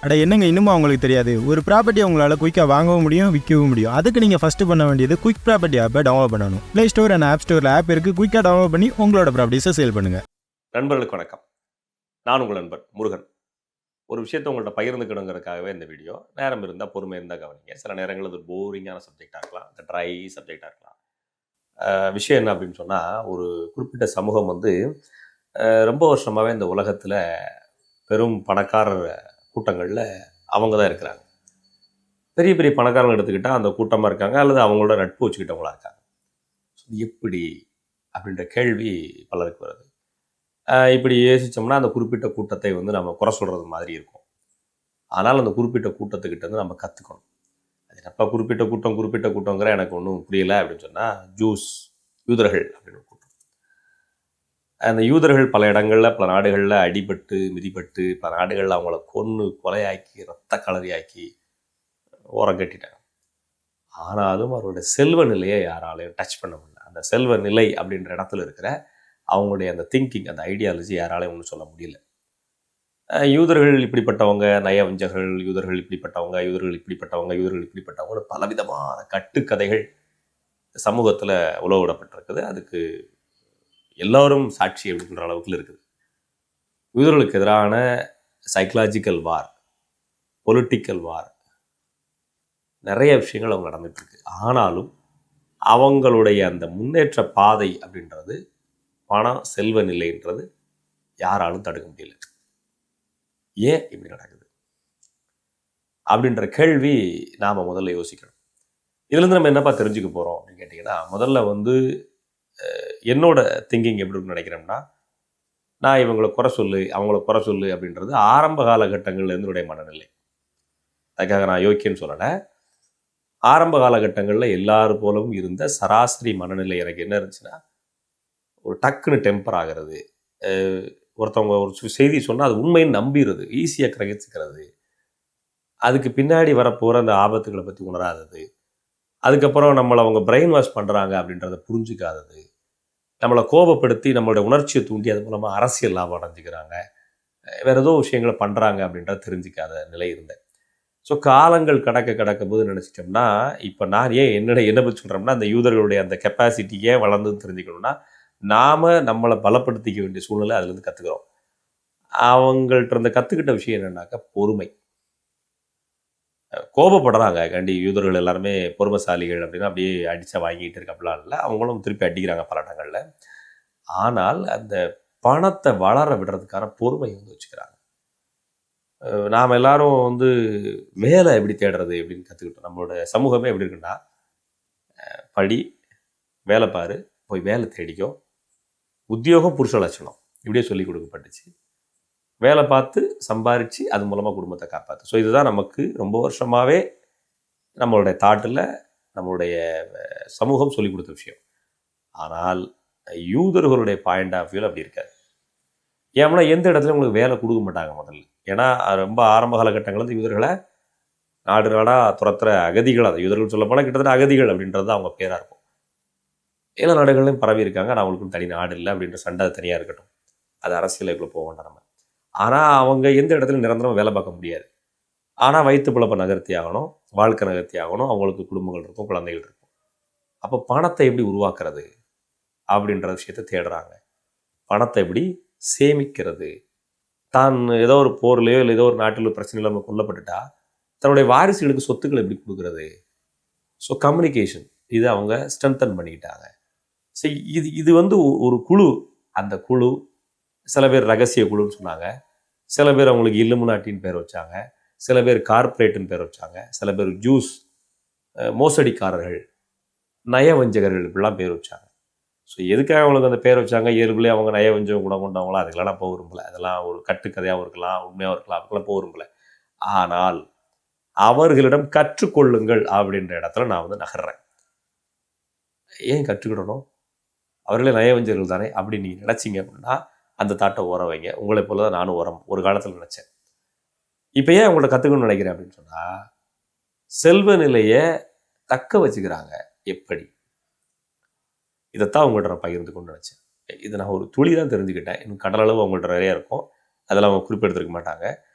அட என்னங்க இன்னுமா உங்களுக்கு தெரியாது? ஒரு ப்ராப்பர்ட்டியை உங்களால் குயிக்காக வாங்கவும் முடியும், விற்கவும் முடியும். அதுக்கு நீங்கள் ஃபஸ்ட்டு பண்ண வேண்டியது குயிக் ப்ராப்பர்ட்டி ஆப்பை டவுன்லோட் பண்ணணும். ப்ளே ஸ்டோர் அண்ட் ஆப் ஸ்டோரில் ஆப் இருக்குது. குயிக்காக டவுன்லோட் பண்ணி உங்களோட ப்ராப்பர்ட்டிஸை சேல் பண்ணுங்கள். நண்பர்களுக்கு வணக்கம். நான் உங்கள் நண்பர் முருகன். ஒரு விஷயத்தை உங்கள்கிட்ட பகிர்ந்துக்கணுங்கிறதுக்காகவே இந்த வீடியோ. நேரம் இருந்தால் பொறுமை இருந்தால் கவனிங்க. சில நேரங்கள் அது போரிங்கான சப்ஜெக்டாக இருக்கலாம், இந்த ட்ரை சப்ஜெக்டாக இருக்கலாம். விஷயம் என்ன அப்படின்னு சொன்னால், ஒரு குறிப்பிட்ட சமூகம் ரொம்ப வருஷமாகவே இந்த உலகத்தில் பெரும் பணக்காரர் கூட்டங்களில் அவங்க தான் இருக்கிறாங்க. பெரிய பெரிய பணக்காரங்க எடுத்துக்கிட்டால் அந்த கூட்டமாக இருக்காங்க, அல்லது அவங்களோட நட்பு வச்சுக்கிட்டவங்களா இருக்காங்க. எப்படி அப்படின்ற கேள்வி பலருக்கு வருது. இப்படி யோசித்தோம்னா அந்த குறிப்பிட்ட கூட்டத்தை நம்ம குறை சொல்கிறது மாதிரி இருக்கும். ஆனால் அந்த குறிப்பிட்ட கூட்டத்துக்கிட்ட நம்ம கற்றுக்கணும். அது என்னப்பா குறிப்பிட்ட கூட்டங்கிற எனக்கு ஒன்றும் புரியலை அப்படின்னு சொன்னால், யூதர்கள் அப்படின்னு ஒரு கூட்டம். அந்த யூதர்கள் பல இடங்களில் பல நாடுகளில் அடிபட்டு மிதிப்பட்டு பல நாடுகளில் அவங்கள கொலையாக்கி ரத்த கலரியாக்கி ஓரம் கட்டிட்டாங்க. ஆனாலும் அவருடைய செல்வ நிலையை யாராலையும் டச் பண்ண முடியல. அந்த செல்வ நிலை அப்படின்ற இடத்துல இருக்கிற அவங்களுடைய அந்த திங்கிங், அந்த ஐடியாலஜி யாராலையும் ஒன்றும் சொல்ல முடியல. யூதர்கள் இப்படிப்பட்டவங்க, நயவஞ்சகர்கள், யூதர்கள் இப்படிப்பட்டவங்க பலவிதமான கட்டுக்கதைகள் சமூகத்தில் உலவ விடப்பட்டிருக்குது. அதுக்கு எல்லோரும் சாட்சி அப்படின்ற அளவுக்கு இருக்குது. யூதர்களுக்கு எதிரான சைக்கலாஜிக்கல் வார், பொலிட்டிக்கல் வார், நிறைய விஷயங்கள் அவங்க நடந்துட்டு இருக்கு. ஆனாலும் அவங்களுடைய அந்த முன்னேற்ற பாதை அப்படின்றது, பணம் செல்வ நிலைன்றது யாராலும் தடுக்க முடியல. ஏன் இப்படி நடக்குது அப்படின்ற கேள்வி நாம் முதல்ல யோசிக்கணும். இதுலேருந்து நம்ம என்னப்பா தெரிஞ்சுக்க போகிறோம் அப்படின்னு கேட்டிங்கன்னா, முதல்ல என்னோட திங்கிங் எப்படி இருக்குன்னு நினைக்கிறோம்னா, நான் இவங்களை குறை சொல்லு அவங்கள குறை சொல்லு அப்படின்றது ஆரம்ப காலகட்டங்களில் என்னுடைய மனநிலை. அதுக்காக நான் யோக்கியன்னு சொல்லலை. ஆரம்ப காலகட்டங்களில் எல்லாரும் போலவும் இருந்த சராசரி மனநிலை எனக்கு என்ன இருந்துச்சுன்னா, ஒரு டக்குன்னு டெம்பர் ஆகிறது, ஒருத்தவங்க ஒரு செய்தி சொன்னால் அது உண்மைன்னு நம்பிடுறது, ஈஸியாக கிரகிச்சுக்கிறது, அதுக்கு பின்னாடி வரப்போகிற அந்த ஆபத்துகளை பற்றி உணராதது, அதுக்கப்புறம் நம்மளை அவங்க பிரெயின் வாஷ் பண்ணுறாங்க அப்படின்றத புரிஞ்சிக்காதது, நம்மளை கோபப்படுத்தி நம்மளோட உணர்ச்சியை தூண்டி அது மூலமாக அரசியல் லாபம் அடைஞ்சிக்கிறாங்க, வேறு ஏதோ விஷயங்களை பண்ணுறாங்க அப்படின்றத தெரிஞ்சிக்காத நிலை இருந்தேன். ஸோ காலங்கள் கடக்கும் போது நினச்சிட்டோம்னா, இப்போ நான் ஏன் என்ன பற்றி சொல்கிறோம்னா, அந்த யூதர்களுடைய அந்த கெப்பாசிட்டி ஏன் வளர்ந்துன்னு தெரிஞ்சுக்கணும்னா, நாம் நம்மளை பலப்படுத்திக்க வேண்டிய சூழ்நிலை அதுலேருந்து கற்றுக்கிறோம். அவங்கள்ட்ட இருந்து கற்றுக்கிட்ட விஷயம் என்னன்னாக்கா பொறுமை. கோபப்படுறாங்க யூதர்கள் எல்லாருமே பொறுமைசாலிகள் அப்படின்னா அப்படியே அடித்தா வாங்கிட்டு இருக்க அப்படிலாம் இல்லை, அவங்களும் திருப்பி அடிக்கிறாங்க பல இடங்களில். ஆனால் அந்த பணத்தை வளர விடுறதுக்கான பொறுமை வச்சுக்கிறாங்க. நாம் எல்லாரும் வேலை எப்படி தேடுறது அப்படின்னு கற்றுக்கிட்டோம். நம்மளோட சமூகமே எப்படி இருக்குன்னா, படி, வேலை பாரு, போய் வேலை தேடிக்கோ, உத்தியோகம் புருஷ லட்சணம் இப்படியே சொல்லி கொடுக்கப்பட்டுச்சு. வேலை பார்த்து சம்பாரித்து அது மூலமாக குடும்பத்தை காப்பாற்று. ஸோ இதுதான் நமக்கு ரொம்ப வருஷமாகவே நம்மளுடைய தாட்டில் நம்மளுடைய சமூகம் சொல்லிக் கொடுத்த விஷயம். ஆனால் யூதர்களுடைய பாயிண்ட் ஆஃப் வியூவில் அப்படி இருக்காது. ஏன்னா எந்த இடத்துல உங்களுக்கு வேலை கொடுக்க மாட்டாங்க முதல்ல. ஏன்னா ரொம்ப ஆரம்ப காலகட்டங்கள் யூதர்களை நாடு நாடாக துரத்துற அகதிகள், அதை யூதர்கள் சொல்ல போனால் கிட்டத்தட்ட அகதிகள் அப்படின்றது அவங்க பேராக இருக்கும். எல்லா நாடுகளையும் பரவி இருக்காங்க. நான் அவங்களுக்கும் தனி நாடு இல்லை அப்படின்ற சண்டை தனியாக இருக்கட்டும், அது அரசியலுக்குள்ளே போக வேண்டாம் நம்ம. ஆனால் அவங்க எந்த இடத்துல நிரந்தரம் வேலை பார்க்க முடியாது. ஆனால் வயிற்று பிழப்பை நகர்த்தி ஆகணும், வாழ்க்கை நகர்த்தி ஆகணும், அவங்களுக்கு குடும்பங்கள் இருக்கும், குழந்தைகள் இருக்கும். அப்போ பணத்தை எப்படி உருவாக்குறது அப்படின்ற விஷயத்தை தேடுறாங்க. பணத்தை எப்படி சேமிக்கிறது, தான் ஏதோ ஒரு போர்லையோ இல்லை ஏதோ ஒரு நாட்டில் பிரச்சனையில் நம்ம கொல்லப்பட்டுட்டா தன்னுடைய வாரிசுகளுக்கு சொத்துக்களை எப்படி கொடுக்குறது. ஸோ கம்யூனிகேஷன் இதை அவங்க ஸ்ட்ரென்தன் பண்ணிக்கிட்டாங்க. ஸோ இது ஒரு குழு. அந்த குழு சில பேர் ரகசிய குழுன்னு சொன்னாங்க, சில பேர் அவங்களுக்கு இல்லுமினாட்டின்னு பேர் வச்சாங்க, சில பேர் கார்ப்பரேட்டுன்னு பேர் வச்சாங்க, சில பேர் ஜூஸ் மோசடிக்காரர்கள், நயவஞ்சகர்கள் இப்படிலாம் பேர் வச்சாங்க. ஸோ எதுக்காக அவங்களுக்கு அந்த பேர் வச்சாங்க, இயல்புலேயே அவங்க நயவஞ்சகம் குணம் கொண்டவங்களா, அதுக்கெல்லாம் போக விரும்பலை. அதெல்லாம் ஒரு கட்டுக்கதையாகவும் இருக்கலாம், உண்மையாகவும் இருக்கலாம், அதுக்கெல்லாம் போக விரும்பலை. ஆனால் அவர்களிடம் கற்றுக்கொள்ளுங்கள் அப்படின்ற இடத்துல நான் நகர்றேன். ஏன் கற்றுக்கிடணும்? அவர்களே நயவஞ்சகர்கள் தானே அப்படி நீங்கள் நினச்சிங்க அப்படின்னா அந்த தாட்டை ஓர வைங்க. உங்களை போல தான் நானும் ஒரு காலத்தில் நினச்சேன். இப்போ ஏன் அவங்கள்ட்ட கற்றுக்கணும்னு நினைக்கிறேன் அப்படின்னு சொன்னால், செல்வ நிலையை தக்க வச்சுக்கிறாங்க எப்படி, இதைத்தான் அவங்கள்ட்ட நான் பகிர்ந்து கொண்டு நினச்சேன். இதை நான் ஒரு துளி தான் தெரிஞ்சுக்கிட்டேன். இன்னும் கடலளவு அவங்கள்ட்ட நிறையா இருக்கும், அதெல்லாம் அவங்க குறிப்பெடுத்துருக்க மாட்டாங்க.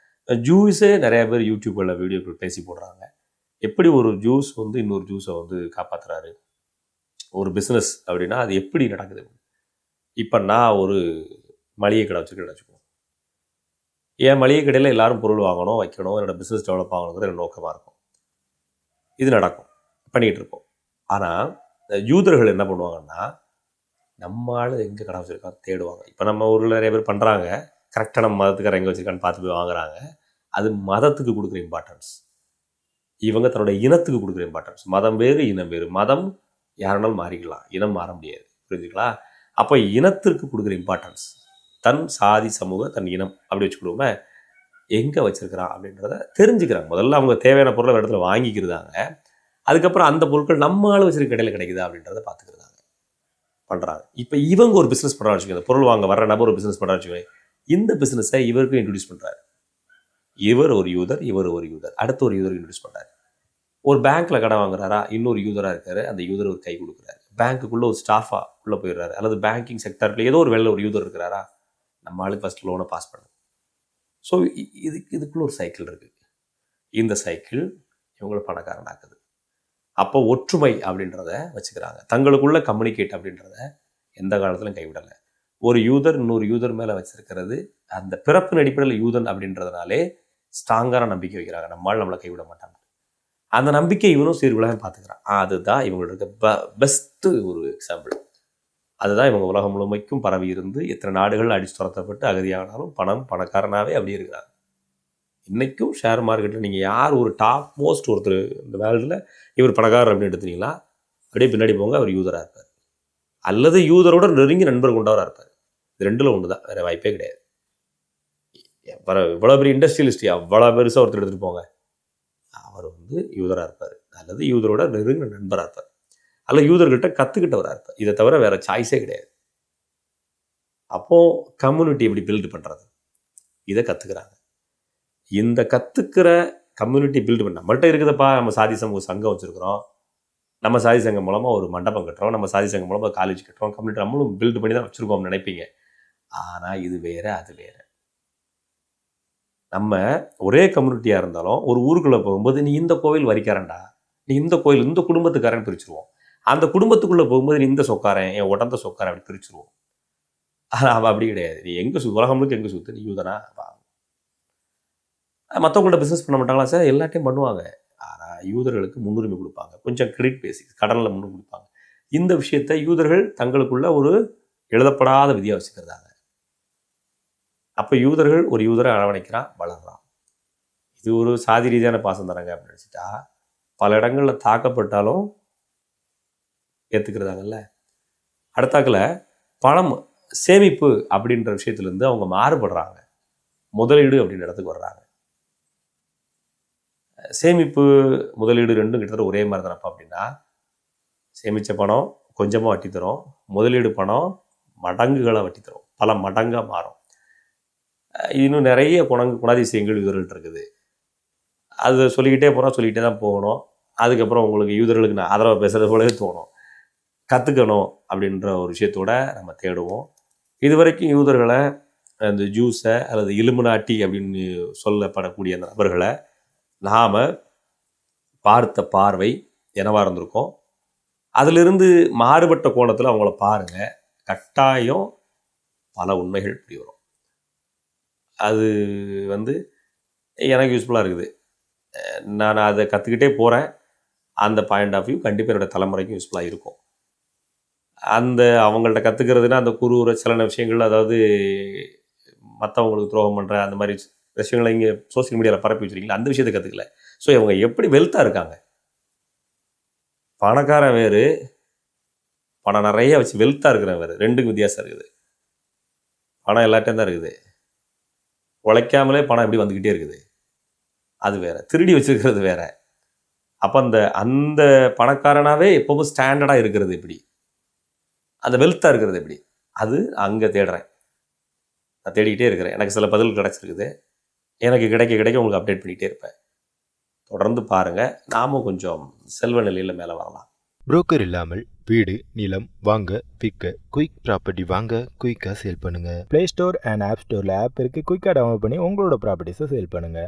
ஜூஸே நிறைய பேர் யூடியூப்பில் வீடியோக்கள் பேசி போடுறாங்க. எப்படி ஒரு ஜூஸ் வந்து இன்னொரு ஜூஸை வந்து காப்பாற்றுறாரு, ஒரு பிஸ்னஸ் அப்படின்னா அது எப்படி நடக்குது. இப்போ நான் ஒரு மளிகை கடை வச்சுக்குவோம். என் மளிகை கடையில் எல்லாரும் பொருள் வாங்கணும், வைக்கணும், என்னோடய பிஸ்னஸ் டெவலப் ஆகணுங்கிற நோக்கமாக இருக்கும். இது நடக்கும், பண்ணிகிட்டு இருப்போம். ஆனால் யூதர்கள் என்ன பண்ணுவாங்கன்னா, நம்ம ஆள் எங்கே கடை வச்சுருக்காங்க தேடுவாங்க. இப்போ நம்ம ஊரில் நிறைய பேர் பண்ணுறாங்க, கரெக்டாக நம்ம மதத்துக்கார எங்கே வச்சுருக்கான்னு பார்த்து போய் வாங்குறாங்க. அது மதத்துக்கு கொடுக்குற இம்பார்ட்டன்ஸ். இவங்க தன்னோட இனத்துக்கு கொடுக்குற இம்பார்ட்டன்ஸ். மதம் வேறு, இனம் வேறு. மதம் யாருனாலும் மாறிக்கலாம், இனம் மாற முடியாது. புரிஞ்சுக்கலாம். அப்போ இனத்திற்கு கொடுக்குற இம்பார்ட்டன்ஸ், தன் சாதி சமூக தன் இனம் அப்படி வச்சுக்கிடுவோமே, எங்கே வச்சுருக்கிறான் அப்படின்றத தெரிஞ்சுக்கிறாங்க. முதல்ல அவங்க தேவையான பொருளை ஒரு இடத்துல வாங்கிக்கிறதாங்க. அதுக்கப்புறம் அந்த பொருட்கள் நம்ம ஆள் வச்சிருக்க கடையில் கிடைக்குதா அப்படின்றத பார்த்துக்கிறதாங்க பண்ணுறாங்க. இப்போ இவங்க ஒரு பிஸ்னஸ் பண்ணுறான்னு வச்சுக்கோங்க, பொருள் வாங்க வர நபர் ஒரு பிஸ்னஸ் பண்ணுறான்னு வச்சுக்கோங்க. இந்த பிஸ்னஸை இவருக்கும் இன்ட்ரடியூஸ் பண்ணுறாரு. இவர் ஒரு யூதர், இவர் ஒரு யூதர், அடுத்த ஒரு யூதர் இன்ட்ரடியூஸ் பண்ணுறாரு. ஒரு பேங்க்கில் கடன் வாங்குறாரா, இன்னொரு யூதராக இருக்காரு, அந்த யூதர் ஒரு கை கொடுக்குறாரு. பேங்க்குள்ளே ஒரு ஸ்டாஃபாக உள்ளே போயிடுறாரு, அல்லது பேங்கிங் செக்டரில் ஏதோ ஒரு வேலையில் ஒரு யூதர் இருக்கிறாரா, நம்ம ஆளுக்கு ஃபஸ்ட் லோனை பாஸ் பண்ணும். ஸோ இதுக்குள்ளே ஒரு சைக்கிள் இருக்குது. இந்த சைக்கிள் இவங்களை பணக்காரனாக்குது. அப்போ ஒற்றுமை அப்படின்றத வச்சுக்கிறாங்க. தங்களுக்குள்ள கம்யூனிகேட் அப்படின்றத எந்த காலத்திலும் கைவிடலை. ஒரு யூதர் இன்னொரு யூதர் மேலே வச்சிருக்கிறது அந்த பிறப்பின் அடிப்படையில் யூதன் அப்படின்றதுனாலே ஸ்ட்ராங்கான நம்பிக்கை வைக்கிறாங்க, நம்மளால் நம்மளை கைவிட மாட்டாங்க. அந்த நம்பிக்கை இவனும் சரி உலகம் பார்த்துக்கிறான். அதுதான் இவங்களுக்கு பெஸ்ட்டு ஒரு எக்ஸாம்பிள். அதுதான் இவங்க உலகம் முழுமைக்கும் பரவி இருந்து எத்தனை நாடுகள் அடிச்சு துரத்தப்பட்டு அகதியானாலும் பணக்காரனாகவே அப்படி இருக்கிறாங்க. இன்றைக்கும் ஷேர் மார்க்கெட்டில் நீங்கள் யார் ஒரு டாப் மோஸ்ட் ஒருத்தர் இந்த வேர்ல்டில் இவர் பணக்காரர் அப்படின்னு எடுத்தீங்களா, அப்படியே பின்னாடி போங்க, அவர் யூதராக இருப்பார், அல்லது யூதரோட நெருங்கி நண்பர் கொண்டவராக இருப்பார். இது ரெண்டில் ஒன்று தான், வேறு வாய்ப்பே கிடையாது. இவ்வளோ பெரிய இண்டஸ்ட்ரியலிஸ்ட் அவ்வளோ பெருசாக ஒருத்தர் எடுத்துகிட்டு போங்க, அவர் வந்து யூதராக இருப்பார், அல்லது யூதரோட நெருங்கின நண்பராக இருப்பார், அல்லது யூதர்கிட்ட கற்றுக்கிட்டவராக இருப்பார். இதை தவிர வேறு சாய்ஸே கிடையாது. அப்போது கம்யூனிட்டி எப்படி பில்டு பண்ணுறது, இதை கற்றுக்கிறாங்க. இந்த கற்றுக்கிற கம்யூனிட்டி பில்டு பண்ண நம்மள்கிட்ட இருக்குதுப்பா. நம்ம சாதி சமூக சங்கம் வச்சுருக்கிறோம், நம்ம சாதி சங்கம் மூலமாக ஒரு மண்டபம் கட்டுறோம், நம்ம சாதி சங்கம் மூலமாக காலேஜ் கட்டுறோம், கம்யூனிட்டி நம்மளும் பில்டு பண்ணி தான் வச்சுருக்கோம்னு நினைப்பீங்க. ஆனால் இது வேறு, அது வேறு. நம்ம ஒரே கம்யூனிட்டியாக இருந்தாலும் ஒரு ஊருக்குள்ளே போகும்போது நீ இந்த கோவில் வரிக்காரன்டா, நீ இந்த கோயில் இந்த குடும்பத்துக்காரன் பிரிச்சுருவோம். அந்த குடும்பத்துக்குள்ளே போகும்போது நீ இந்த சொக்காரன், என் உடந்த சொக்காரன் அப்படி பிரிச்சுருவோம். அவள் அப்படி கிடையாது. நீ எங்கே உலகம் முழுக்க எங்கே சுற்று, நீ யூதனா. மற்றவங்கள்ட்ட பிஸ்னஸ் பண்ண மாட்டாங்களா சார்? எல்லாத்தையும் பண்ணுவாங்க. ஆனால் யூதர்களுக்கு முன்னுரிமை கொடுப்பாங்க, கொஞ்சம் கிரெடிட் பேசிக்ஸ் கடனில் முன்னுரிமை கொடுப்பாங்க. இந்த விஷயத்தை யூதர்கள் தங்களுக்குள்ள ஒரு எழுதப்படாத விதியாக வச்சுக்கிறதாங்க. அப்போ யூதர்கள் ஒரு யூதரை அரவணைக்கிறான், வளர்றான். இது ஒரு சாதி ரீதியான பாசம் தராங்க அப்படின்னு நினச்சிட்டா பல இடங்களில் தாக்கப்பட்டாலும் ஏற்றுக்கிறதாங்கல்ல. அடுத்தாக்கில் பணம் சேமிப்பு அப்படின்ற விஷயத்துலேருந்து அவங்க மாறுபடுறாங்க, முதலீடு அப்படின்ற இடத்துக்கு வர்றாங்க. சேமிப்பு முதலீடு ரெண்டும் கிட்டத்தட்ட ஒரே மாதிரி தானப்பா அப்படின்னா, சேமித்த பணம் கொஞ்சமாக வட்டி தரும், முதலீடு பணம் மடங்குகளை வட்டி தரும், பல மடங்காக மாறும். இன்னும் நிறைய குணாதிசயங்கள் யூதர்கள்ட்ட இருக்குது. அது சொல்லிக்கிட்டே தான் போகணும். அதுக்கப்புறம் உங்களுக்கு யூதர்களுக்கு நான் ஆதரவாக பேசுகிறது போலவே தோணும். கற்றுக்கணும் அப்படின்ற ஒரு விஷயத்தோட நம்ம தேடுவோம். இது வரைக்கும் யூதர்களை, அந்த ஜூஸை அல்லது இலுமினாட்டி அப்படின்னு சொல்லப்படக்கூடிய அந்த நபர்களை நாம் பார்த்த பார்வை என்னவாக இருந்திருக்கோம். அதிலிருந்து மாறுபட்ட கோணத்தில் அவங்கள பாருங்கள், கட்டாயம் பல உண்மைகள் புரிய வரும். அது வந்து எனக்கு யூஸ்ஃபுல்லாக இருக்குது. நான் அதை கற்றுக்கிட்டே போகிறேன். அந்த பாயிண்ட் ஆஃப் வியூ கண்டிப்பாக என்னோடய தலைமுறைக்கும் யூஸ்ஃபுல்லாக இருக்கும். அந்த அவங்கள்ட்ட கற்றுக்கிறதுனா அந்த குறுகிற சில விஷயங்கள், அதாவது மற்றவங்களுக்கு துரோகம் பண்ணுற அந்த மாதிரி விஷயங்களை இங்கே சோசியல் மீடியாவில் பரப்பி வச்சுருக்கீங்களா, அந்த விஷயத்தை கற்றுக்கல. ஸோ இவங்க எப்படி வெல்த்தாக இருக்காங்க, பணக்காரன் வேறு, பணம் நிறைய வச்சு வெல்த்தாக இருக்கிறவன் வேறு, ரெண்டுக்கும் வித்தியாசம் இருக்குது. பணம் எல்லாத்தையும் தான் இருக்குது, உழைக்காமலே பணம் எப்படி வந்துக்கிட்டே இருக்குது அது வேறு, திருடி வச்சுருக்கிறது வேறு. அப்போ அந்த பணக்காரனாகவே எப்போவும் ஸ்டாண்டர்டாக இருக்கிறது எப்படி, அந்த வெல்த்தாக இருக்கிறது எப்படி, அது அங்கே தேடுறேன். நான் தேடிக்கிட்டே இருக்கிறேன். எனக்கு சில பதில் கிடச்சிருக்குது. எனக்கு கிடைக்க உங்களுக்கு அப்டேட் பண்ணிகிட்டே இருப்பேன். தொடர்ந்து பாருங்கள். நாமும் கொஞ்சம் செல்வ நிலையில் மேலே வரலாம். புரோக்கர் இல்லாமல் வீடு நிலம் வாங்க விற்க குயிக் ப்ராப்பர்ட்டி வாங்க குயிக்காக சேல் பண்ணுங்கள். ப்ளே ஸ்டோர் அண்ட் ஆப் ஸ்டோரில் ஆப் இருக்குது. குயிக்காக டவுன்லோட் பண்ணி உங்களோட ப்ராப்பர்ட்டிஸை சேல் பண்ணுங்கள்.